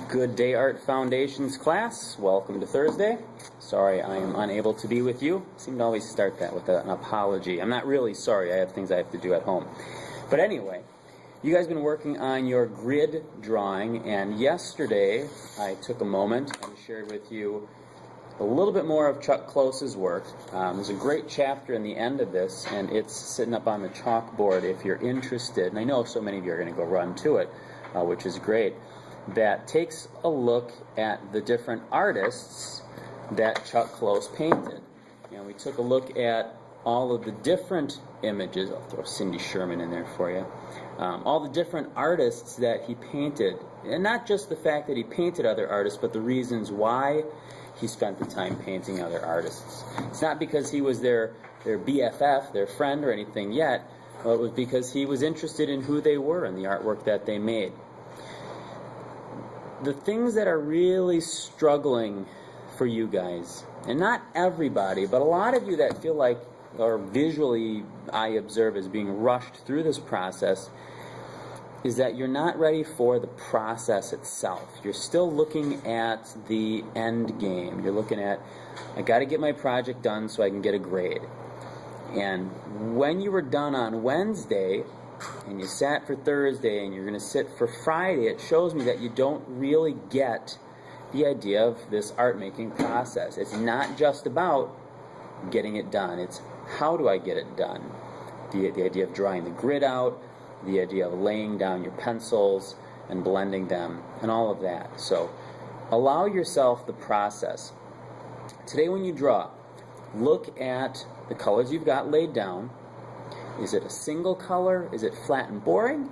Good day, Art Foundations class. Welcome to Thursday. Sorry I am unable to be with you. I seem to always start that with an apology. I'm not really sorry. I have things I have to do at home. But anyway, you guys have been working on your grid drawing, and yesterday I took a moment and shared with you a little bit more of Chuck Close's work. There's a great chapter in the end of this, and it's sitting up on the chalkboard if you're interested. And I know so many of you are going to go run to it, which is great. That takes a look at the different artists that Chuck Close painted. And we took a look at all of the different images. I'll throw Cindy Sherman in there for you. All the different artists that he painted. And not just the fact that he painted other artists, but the reasons why he spent the time painting other artists. It's not because he was their BFF, their friend or anything yet, but it was because he was interested in who they were and the artwork that they made. The things that are really struggling for you guys, and not everybody, but a lot of you that feel like, or visually I observe as being rushed through this process, is that you're not ready for the process itself. You're still looking at the end game. You're looking at, I got to get my project done so I can get a grade. And when you were done on Wednesday, and you sat for Thursday, and you're going to sit for Friday, it shows me that you don't really get the idea of this art-making process. It's not just about getting it done. It's how do I get it done? The idea of drawing the grid out, the idea of laying down your pencils and blending them, and all of that. So allow yourself the process. Today when you draw, look at the colors you've got laid down. Is it a single color? Is it flat and boring?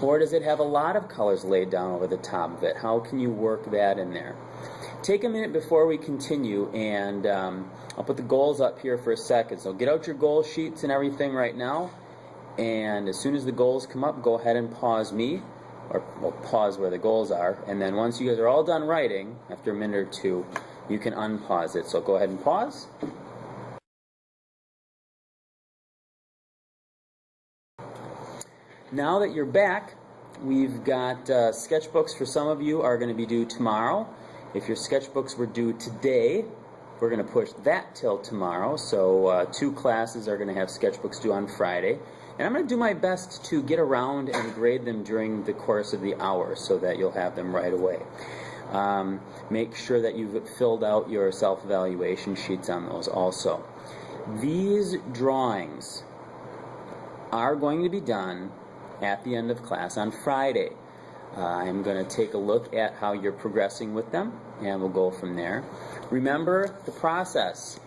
Or does it have a lot of colors laid down over the top of it? How can you work that in there? Take a minute before we continue, and I'll put the goals up here for a second. So get out your goal sheets and everything right now, and as soon as the goals come up, go ahead and pause me, or well, pause where the goals are, and then once you guys are all done writing, after a minute or two, you can unpause it. So go ahead and pause. Now that you're back, we've got sketchbooks for some of you are going to be due tomorrow. If your sketchbooks were due today, we're going to push that till tomorrow. So 2 classes are going to have sketchbooks due on Friday. And I'm going to do my best to get around and grade them during the course of the hour so that you'll have them right away. Make sure that you've filled out your self-evaluation sheets on those also. These drawings are going to be done at the end of class on Friday. I'm going to take a look at how you're progressing with them, and we'll go from there. Remember the process.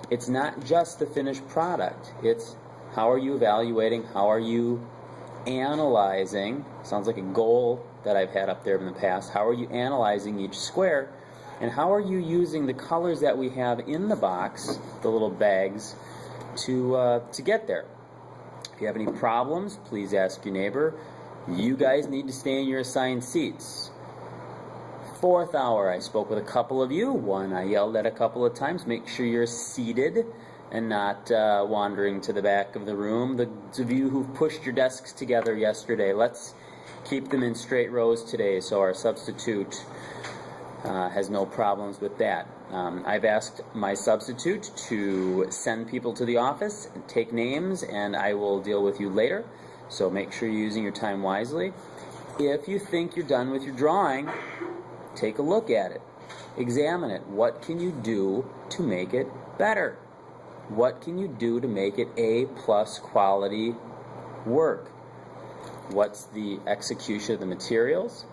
It's not just the finished product. It's how are you evaluating, how are you analyzing, sounds like a goal that I've had up there in the past, how are you analyzing each square, and how are you using the colors that we have in the box, the little bags, to get there. If you have any problems, please ask your neighbor. You guys need to stay in your assigned seats. 4th hour, I spoke with a couple of you. One I yelled at a couple of times. Make sure you're seated and not wandering to the back of the room. Those of you who've pushed your desks together yesterday, let's keep them in straight rows today so our substitute has no problems with that. I've asked my substitute to send people to the office and take names, and I will deal with you later. So make sure you're using your time wisely. If you think you're done with your drawing, take a look at it. Examine it. What can you do to make it better? What can you do to make it A+ quality work? What's the execution of the materials?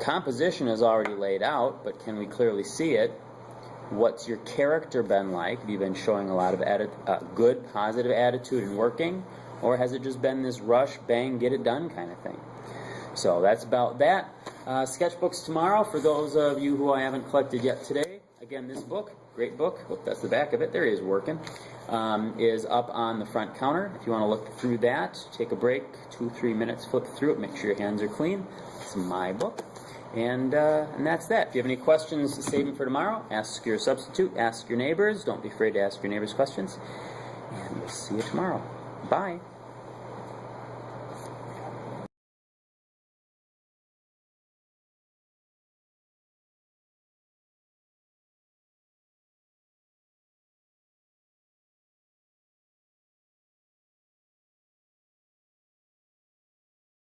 Composition is already laid out, but can we clearly see it? What's your character been like? Have you been showing a lot of good, positive attitude in working? Or has it just been this rush, bang, get it done kind of thing? So that's about that. Sketchbooks tomorrow for those of you who I haven't collected yet today. Again, this book, great book, hope that's the back of it, there he is working, is up on the front counter. If you want to look through that, take a break, 2-3 minutes, flip through it, make sure your hands are clean. It's my book. And that's that. If you have any questions, save them for tomorrow. Ask your substitute, ask your neighbors. Don't be afraid to ask your neighbors questions. And we'll see you tomorrow. Bye.